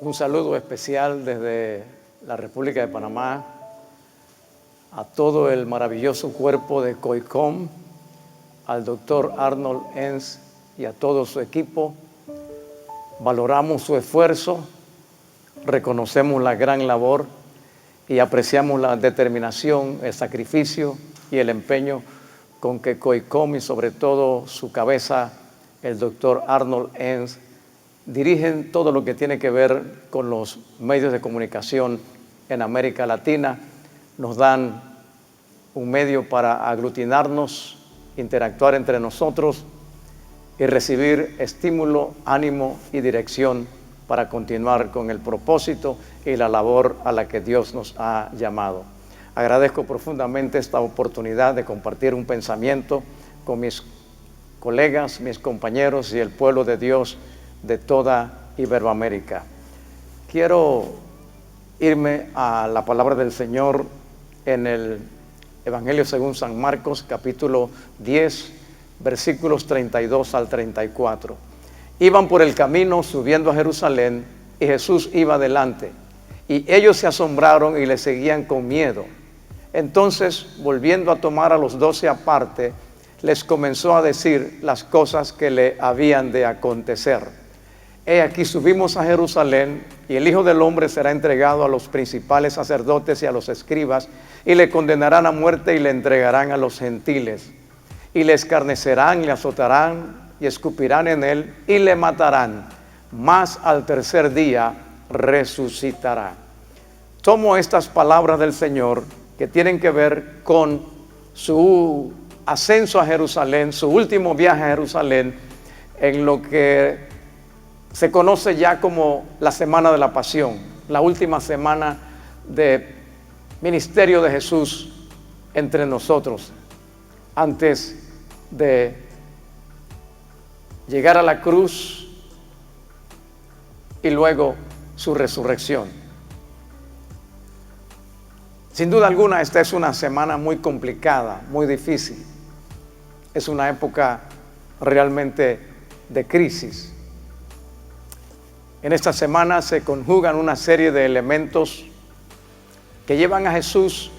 Un saludo especial desde la República de Panamá a todo el maravilloso cuerpo de COICOM, al doctor Arnold Enns y a todo su equipo. Valoramos su esfuerzo, reconocemos la gran labor y apreciamos la determinación, el sacrificio y el empeño con que COICOM y sobre todo su cabeza, el doctor Arnold Enns, dirigen todo lo que tiene que ver con los medios de comunicación en América Latina. Nos dan un medio para aglutinarnos, interactuar entre nosotros y recibir estímulo, ánimo y dirección para continuar con el propósito y la labor a la que Dios nos ha llamado. Agradezco profundamente esta oportunidad de compartir un pensamiento con mis colegas, mis compañeros y el pueblo de Dios de toda Iberoamérica. Quiero irme a la palabra del Señor en el Evangelio según San Marcos, capítulo 10, versículos 32 al 34. Iban por el camino subiendo a Jerusalén y Jesús iba delante, y ellos se asombraron y le seguían con miedo. Entonces, volviendo a tomar a los 12 aparte, les comenzó a decir las cosas que le habían de acontecer. He aquí, subimos a Jerusalén, y el Hijo del Hombre será entregado a los principales sacerdotes y a los escribas, y le condenarán a muerte y le entregarán a los gentiles. Y le escarnecerán, le azotarán y escupirán en él y le matarán, mas al tercer día resucitará. Tomo estas palabras del Señor que tienen que ver con su ascenso a Jerusalén, su último viaje a Jerusalén, en lo que se conoce ya como la Semana de la Pasión, la última semana de ministerio de Jesús entre nosotros, antes de llegar a la cruz y luego su resurrección. Sin duda alguna, esta es una semana muy complicada, muy difícil. Es una época realmente de crisis. En esta semana se conjugan una serie de elementos que llevan a Jesús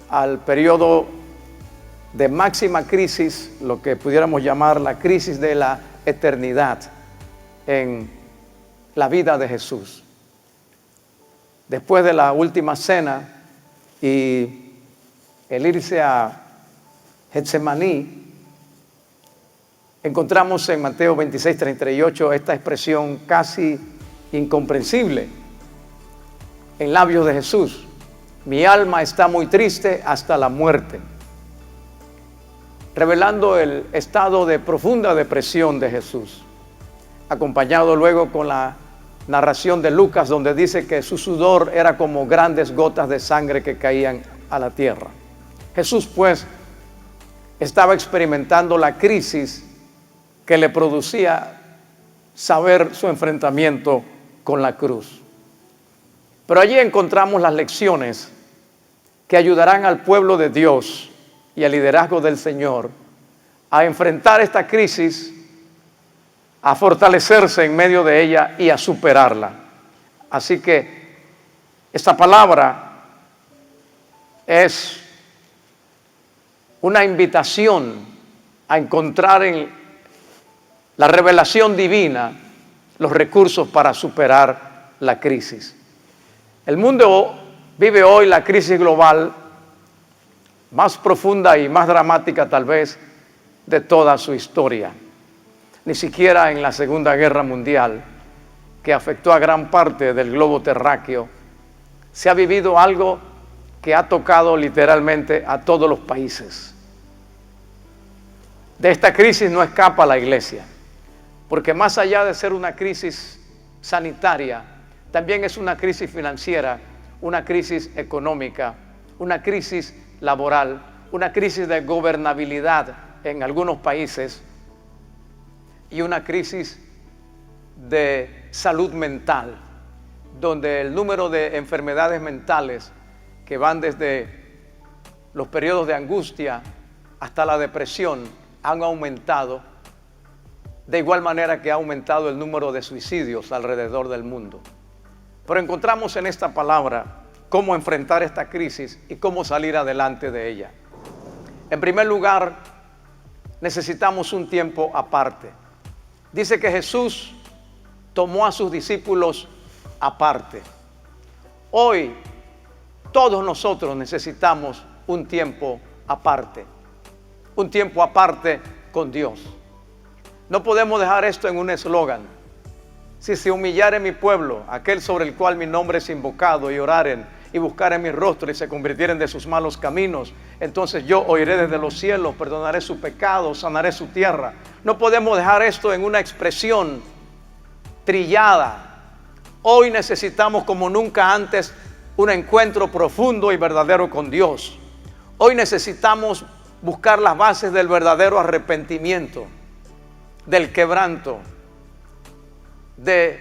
al periodo de máxima crisis, lo que pudiéramos llamar la crisis de la eternidad en la vida de Jesús. Después de la última cena y el irse a Getsemaní, encontramos en Mateo 26, 38 esta expresión casi incomprensible en labios de Jesús: mi alma está muy triste hasta la muerte, revelando el estado de profunda depresión de Jesús, acompañado luego con la narración de Lucas, donde dice que su sudor era como grandes gotas de sangre que caían a la tierra. Jesús, pues, estaba experimentando la crisis que le producía saber su enfrentamiento con la cruz. Pero allí encontramos las lecciones que ayudarán al pueblo de Dios y al liderazgo del Señor a enfrentar esta crisis, a fortalecerse en medio de ella y a superarla. Así que esta palabra es una invitación a encontrar en la revelación divina los recursos para superar la crisis. El mundo vive hoy la crisis global más profunda y más dramática tal vez de toda su historia. Ni siquiera en la Segunda Guerra Mundial, que afectó a gran parte del globo terráqueo, se ha vivido algo que ha tocado literalmente a todos los países. De esta crisis no escapa la iglesia, porque más allá de ser una crisis sanitaria, también es una crisis financiera, una crisis económica, una crisis laboral, una crisis de gobernabilidad en algunos países y una crisis de salud mental, donde el número de enfermedades mentales que van desde los periodos de angustia hasta la depresión han aumentado, de igual manera que ha aumentado el número de suicidios alrededor del mundo. Pero encontramos en esta palabra cómo enfrentar esta crisis y cómo salir adelante de ella. En primer lugar, necesitamos un tiempo aparte. Dice que Jesús tomó a sus discípulos aparte. Hoy, todos nosotros necesitamos un tiempo aparte. Un tiempo aparte con Dios. No podemos dejar esto en un eslogan. Si se humillare mi pueblo, aquel sobre el cual mi nombre es invocado, y oraren y buscaren mi rostro y se convirtieren de sus malos caminos, entonces yo oiré desde los cielos, perdonaré su pecado, sanaré su tierra. No podemos dejar esto en una expresión trillada. Hoy necesitamos como nunca antes un encuentro profundo y verdadero con Dios. Hoy necesitamos buscar las bases del verdadero arrepentimiento, del quebranto, de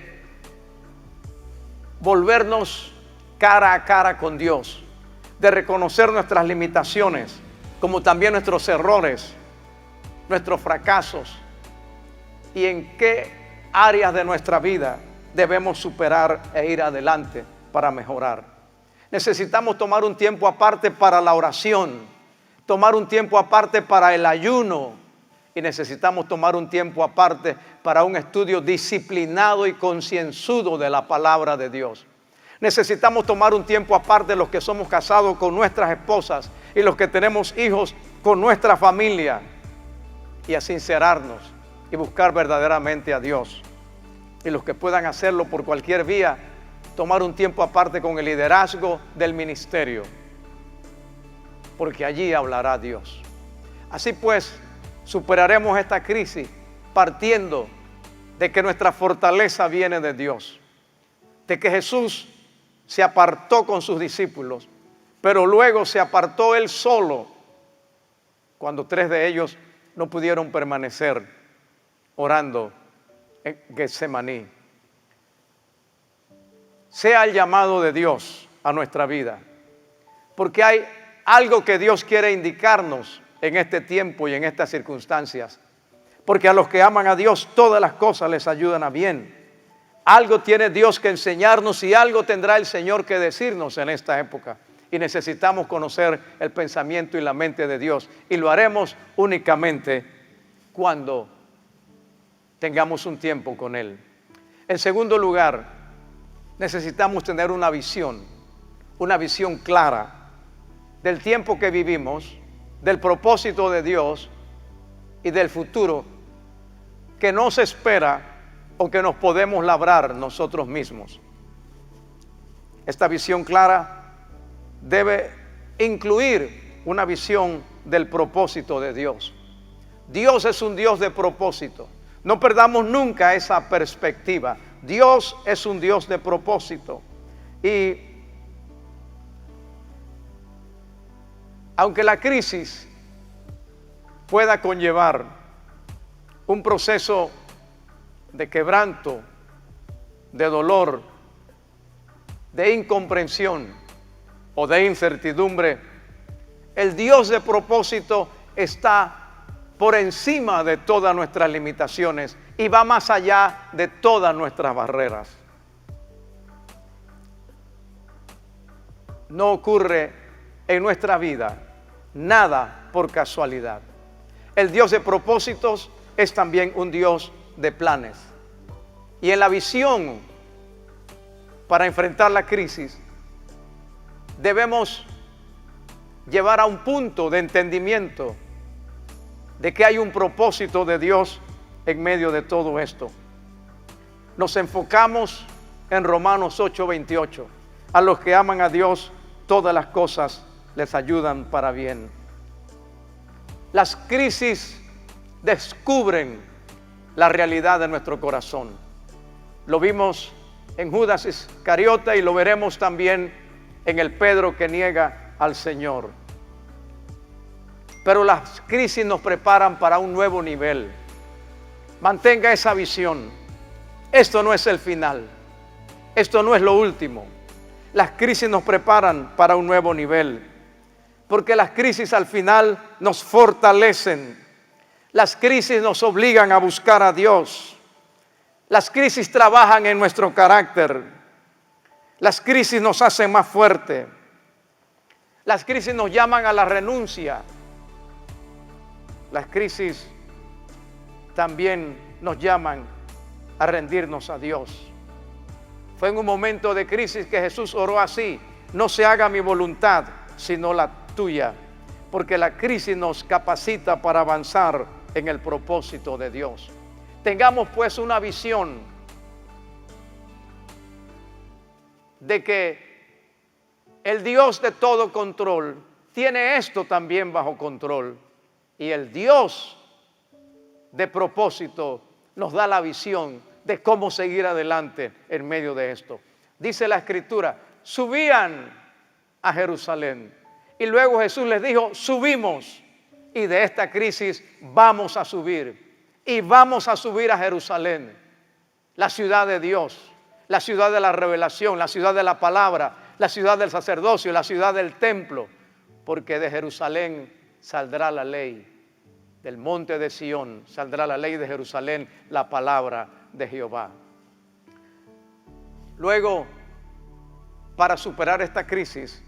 volvernos cara a cara con Dios, de reconocer nuestras limitaciones, como también nuestros errores, nuestros fracasos, y en qué áreas de nuestra vida debemos superar e ir adelante para mejorar. Necesitamos tomar un tiempo aparte para la oración, tomar un tiempo aparte para el ayuno, y necesitamos tomar un tiempo aparte para un estudio disciplinado y concienzudo de la palabra de Dios. Necesitamos tomar un tiempo aparte los que somos casados con nuestras esposas y los que tenemos hijos con nuestra familia, y a sincerarnos y buscar verdaderamente a Dios. Y los que puedan hacerlo por cualquier vía, tomar un tiempo aparte con el liderazgo del ministerio, porque allí hablará Dios. Así pues, superaremos esta crisis partiendo de que nuestra fortaleza viene de Dios, de que Jesús se apartó con sus discípulos, pero luego se apartó Él solo cuando 3 de ellos no pudieron permanecer orando en Getsemaní. Sea el llamado de Dios a nuestra vida, porque hay algo que Dios quiere indicarnos en este tiempo y en estas circunstancias, porque a los que aman a Dios todas las cosas les ayudan a bien. Algo tiene Dios que enseñarnos y algo tendrá el Señor que decirnos en esta época, y necesitamos conocer el pensamiento y la mente de Dios, y lo haremos únicamente cuando tengamos un tiempo con Él. En segundo lugar, necesitamos tener una visión clara del tiempo que vivimos, del propósito de Dios y del futuro que nos espera o que nos podemos labrar nosotros mismos. Esta visión clara debe incluir una visión del propósito de Dios. Dios es un Dios de propósito. No perdamos nunca esa perspectiva. Dios es un Dios de propósito. Y aunque la crisis pueda conllevar un proceso de quebranto, de dolor, de incomprensión o de incertidumbre, el Dios de propósito está por encima de todas nuestras limitaciones y va más allá de todas nuestras barreras. No ocurre en nuestra vida nada por casualidad. El Dios de propósitos es también un Dios de planes. Y en la visión para enfrentar la crisis, debemos llevar a un punto de entendimiento de que hay un propósito de Dios en medio de todo esto. Nos enfocamos en Romanos 8:28. A los que aman a Dios, todas las cosas les ayudan para bien. Las crisis descubren la realidad de nuestro corazón. Lo vimos en Judas Iscariote y lo veremos también en el Pedro que niega al Señor. Pero las crisis nos preparan para un nuevo nivel. Mantenga esa visión. Esto no es el final. Esto no es lo último. Las crisis nos preparan para un nuevo nivel. Porque las crisis al final nos fortalecen. Las crisis nos obligan a buscar a Dios. Las crisis trabajan en nuestro carácter. Las crisis nos hacen más fuertes. Las crisis nos llaman a la renuncia. Las crisis también nos llaman a rendirnos a Dios. Fue en un momento de crisis que Jesús oró así: no se haga mi voluntad, sino la tuya. Porque la crisis nos capacita para avanzar en el propósito de Dios. Tengamos pues una visión de que el Dios de todo control tiene esto también bajo control. Y el Dios de propósito nos da la visión de cómo seguir adelante en medio de esto. Dice la Escritura: subían a Jerusalén. Y luego Jesús les dijo: subimos. Y de esta crisis vamos a subir. Y vamos a subir a Jerusalén, la ciudad de Dios, la ciudad de la revelación, la ciudad de la palabra, la ciudad del sacerdocio, la ciudad del templo. Porque de Jerusalén saldrá la ley. Del monte de Sión saldrá la ley de Jerusalén, la palabra de Jehová. Luego, para superar esta crisis,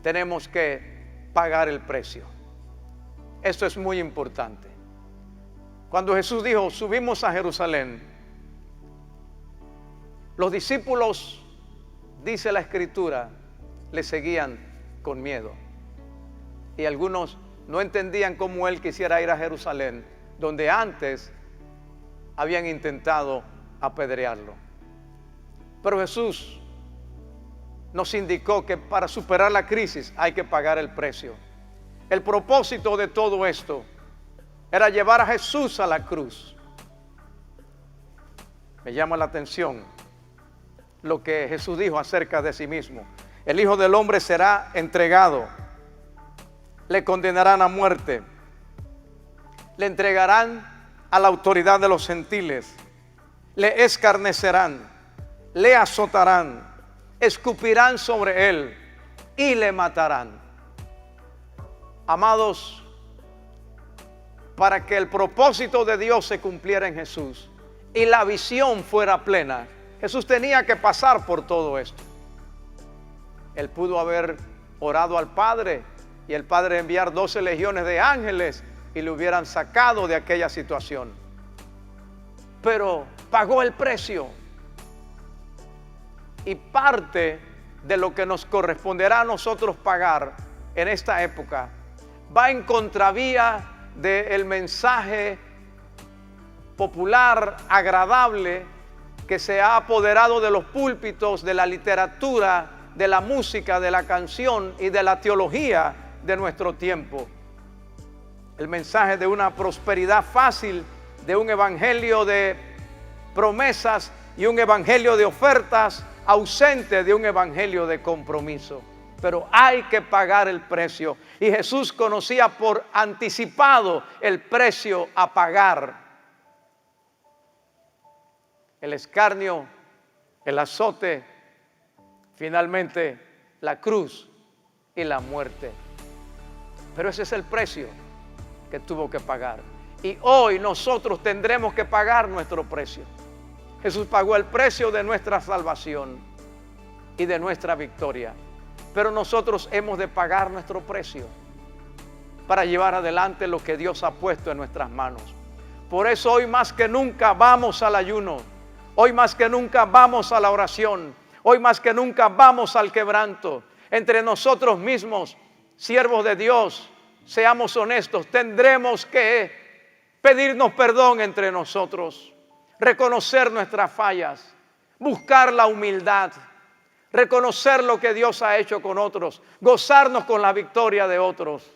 tenemos que pagar el precio. Esto es muy importante. Cuando Jesús dijo: subimos a Jerusalén, los discípulos, dice la Escritura, le seguían con miedo. Y algunos no entendían cómo él quisiera ir a Jerusalén, donde antes habían intentado apedrearlo. Pero Jesús nos indicó que para superar la crisis hay que pagar el precio. El propósito de todo esto era llevar a Jesús a la cruz. Me llama la atención lo que Jesús dijo acerca de sí mismo: el Hijo del Hombre será entregado, le condenarán a muerte, le entregarán a la autoridad de los gentiles, le escarnecerán, le azotarán, escupirán sobre él y le matarán. Amados, para que el propósito de Dios se cumpliera en Jesús y la visión fuera plena, Jesús tenía que pasar por todo esto. Él pudo haber orado al Padre y el Padre enviar 12 legiones de ángeles y le hubieran sacado de aquella situación. Pero pagó el precio. Y parte de lo que nos corresponderá a nosotros pagar en esta época va en contravía del mensaje popular agradable que se ha apoderado de los púlpitos, de la literatura, de la música, de la canción y de la teología de nuestro tiempo. El mensaje de una prosperidad fácil, de un evangelio de promesas y un evangelio de ofertas, ausente de un evangelio de compromiso. Pero hay que pagar el precio. Y Jesús conocía por anticipado el precio a pagar. El escarnio, el azote, finalmente la cruz y la muerte. Pero ese es el precio que tuvo que pagar. Y hoy nosotros tendremos que pagar nuestro precio. Jesús pagó el precio de nuestra salvación y de nuestra victoria. Pero nosotros hemos de pagar nuestro precio para llevar adelante lo que Dios ha puesto en nuestras manos. Por eso hoy más que nunca vamos al ayuno. Hoy más que nunca vamos a la oración. Hoy más que nunca vamos al quebranto. Entre nosotros mismos, siervos de Dios, seamos honestos, tendremos que pedirnos perdón entre nosotros, reconocer nuestras fallas, buscar la humildad, reconocer lo que Dios ha hecho con otros, gozarnos con la victoria de otros.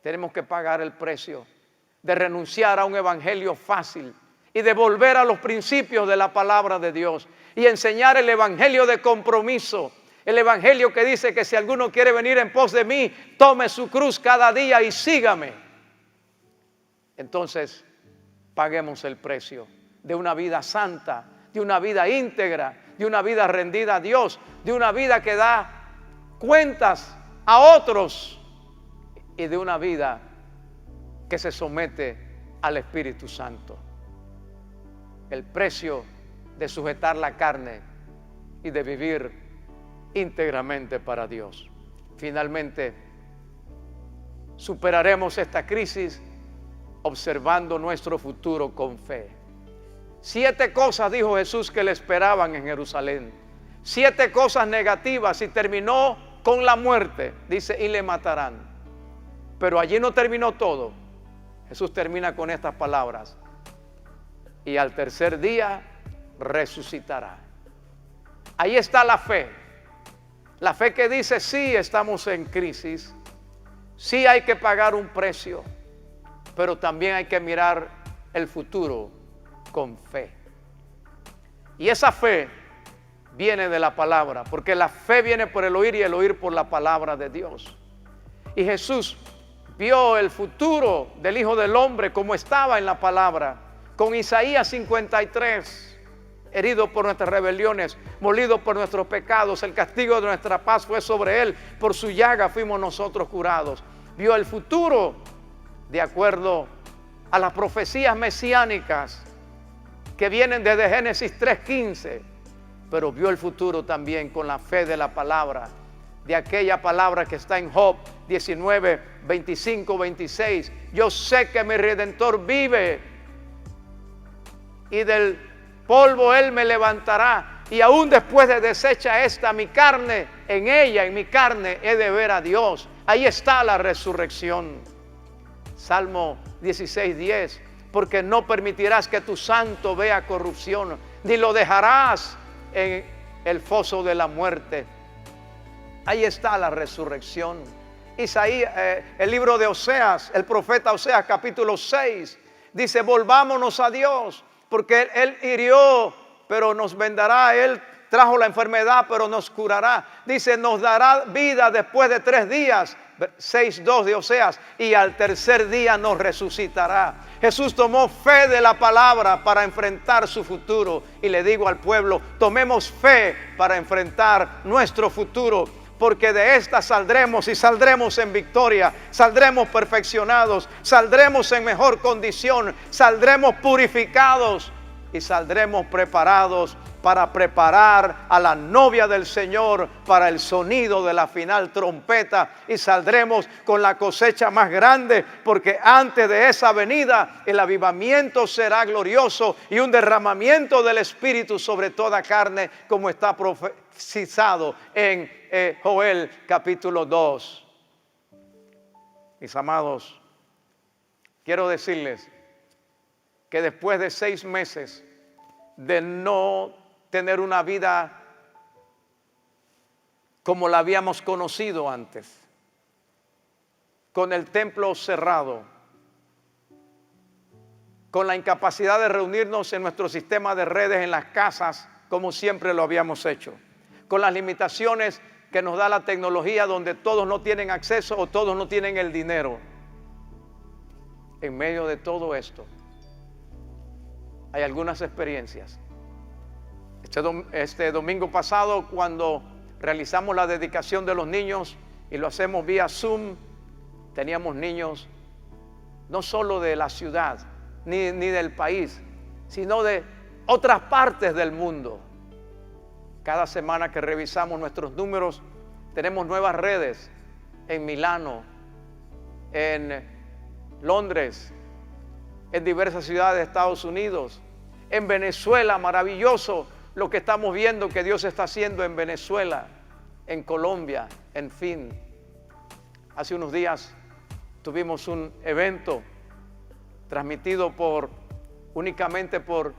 Tenemos que pagar el precio de renunciar a un evangelio fácil y de volver a los principios de la palabra de Dios y enseñar el evangelio de compromiso, el evangelio que dice que si alguno quiere venir en pos de mí, tome su cruz cada día y sígame. Entonces, paguemos el precio de una vida santa, de una vida íntegra, de una vida rendida a Dios, de una vida que da cuentas a otros y de una vida que se somete al Espíritu Santo. El precio de sujetar la carne y de vivir íntegramente para Dios. Finalmente, superaremos esta crisis observando nuestro futuro con fe. 7 cosas dijo Jesús que le esperaban en Jerusalén. 7 cosas negativas, y terminó con la muerte. Dice, y le matarán. Pero allí no terminó todo. Jesús termina con estas palabras: y al tercer día resucitará. Ahí está la fe. La fe que dice, sí, estamos en crisis, sí hay que pagar un precio, pero también hay que mirar el futuro con fe. Y esa fe viene de la palabra, porque la fe viene por el oír y el oír por la palabra de Dios. Y Jesús vio el futuro del Hijo del Hombre como estaba en la palabra, con Isaías 53, herido por nuestras rebeliones, molido por nuestros pecados, el castigo de nuestra paz fue sobre él, por su llaga fuimos nosotros curados. Vio el futuro de acuerdo a las profecías mesiánicas que vienen desde Génesis 3:15, pero vio el futuro también con la fe de la palabra, de aquella palabra que está en Job 19, 25, 26. Yo sé que mi Redentor vive y del polvo Él me levantará, y aún después de deshecha esta mi carne, en ella, en mi carne, he de ver a Dios. Ahí está la resurrección. Salmo 16:10, porque no permitirás que tu santo vea corrupción, ni lo dejarás en el foso de la muerte. Ahí está la resurrección. Isaías, el libro de Oseas, el profeta Oseas, capítulo 6, dice, volvámonos a Dios, porque Él hirió, pero nos vendará. Él trajo la enfermedad, pero nos curará. Dice, nos dará vida después de 3 días. 6:2 de Oseas, y al tercer día nos resucitará. Jesús tomó fe de la palabra para enfrentar su futuro. Y le digo al pueblo, tomemos fe para enfrentar nuestro futuro, porque de esta saldremos, y saldremos en victoria, saldremos perfeccionados, saldremos en mejor condición, saldremos purificados y saldremos preparados para preparar a la novia del Señor para el sonido de la final trompeta, y saldremos con la cosecha más grande, porque antes de esa venida el avivamiento será glorioso y un derramamiento del Espíritu sobre toda carne, como está profetizado en Joel capítulo 2. Mis amados, quiero decirles que después de 6 meses de no tener una vida como la habíamos conocido antes, con el templo cerrado, con la incapacidad de reunirnos en nuestro sistema de redes en las casas como siempre lo habíamos hecho, con las limitaciones que nos da la tecnología, donde todos no tienen acceso o todos no tienen el dinero. En medio de todo esto hay algunas experiencias. Este domingo pasado, cuando realizamos la dedicación de los niños y lo hacemos vía Zoom, teníamos niños no solo de la ciudad ni del país, sino de otras partes del mundo. Cada semana que revisamos nuestros números, tenemos nuevas redes en Milano, en Londres, en diversas ciudades de Estados Unidos, en Venezuela. Maravilloso lo que estamos viendo que Dios está haciendo en Venezuela, en Colombia, en fin. Hace unos días tuvimos un evento transmitido únicamente por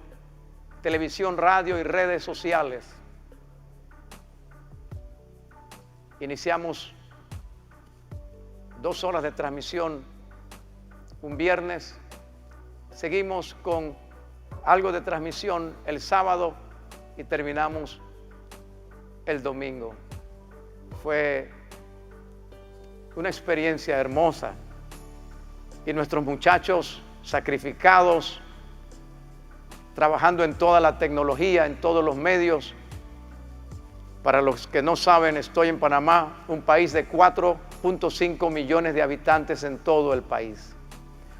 televisión, radio y redes sociales. Iniciamos 2 horas de transmisión un viernes, seguimos con algo de transmisión el sábado y terminamos el domingo. Fue una experiencia hermosa, y nuestros muchachos sacrificados, trabajando en toda la tecnología, en todos los medios. Para los que no saben, estoy en Panamá, un país de 4.5 millones de habitantes en todo el país.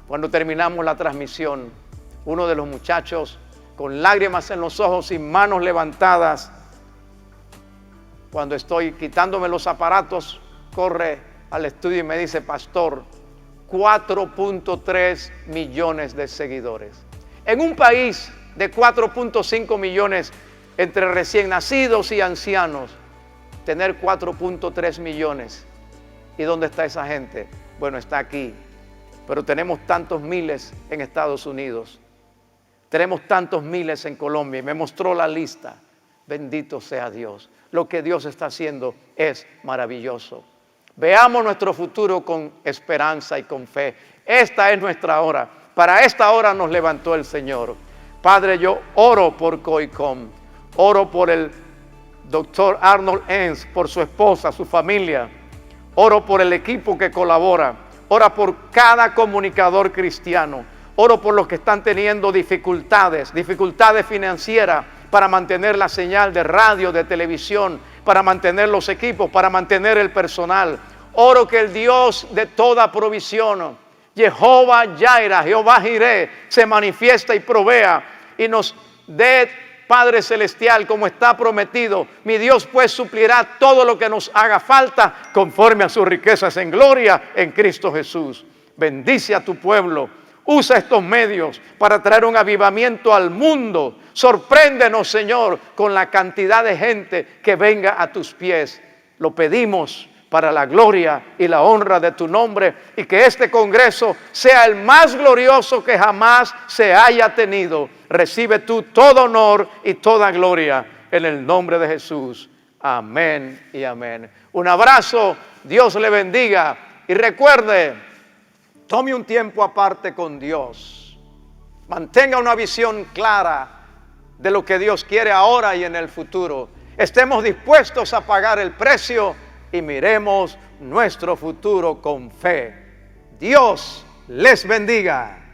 Cuando terminamos la transmisión, uno de los muchachos, con lágrimas en los ojos y manos levantadas, cuando estoy quitándome los aparatos, corre al estudio y me dice: pastor, 4.3 millones de seguidores. En un país de 4.5 millones entre recién nacidos y ancianos, tener 4.3 millones. ¿Y dónde está esa gente? Bueno, está aquí. Pero tenemos tantos miles en Estados Unidos. Tenemos tantos miles en Colombia. Y me mostró la lista. Bendito sea Dios. Lo que Dios está haciendo es maravilloso. Veamos nuestro futuro con esperanza y con fe. Esta es nuestra hora. Para esta hora nos levantó el Señor. Padre, yo oro por COICOM. Oro por el doctor Arnold Enns, por su esposa, su familia. Oro por el equipo que colabora. Ora por cada comunicador cristiano. Oro por los que están teniendo dificultades financieras para mantener la señal de radio, de televisión, para mantener los equipos, para mantener el personal. Oro que el Dios de toda provisión, Jehová Jireh, Jehová Jireh, se manifiesta y provea y nos dé, Padre Celestial, como está prometido. Mi Dios pues suplirá todo lo que nos haga falta conforme a sus riquezas en gloria en Cristo Jesús. Bendice a tu pueblo. Usa estos medios para traer un avivamiento al mundo. Sorpréndenos, Señor, con la cantidad de gente que venga a tus pies. Lo pedimos para la gloria y la honra de tu nombre, y que este congreso sea el más glorioso que jamás se haya tenido. Recibe tú todo honor y toda gloria en el nombre de Jesús. Amén y amén. Un abrazo, Dios le bendiga, y recuerde, tome un tiempo aparte con Dios. Mantenga una visión clara de lo que Dios quiere ahora y en el futuro. Estemos dispuestos a pagar el precio y miremos nuestro futuro con fe. Dios les bendiga.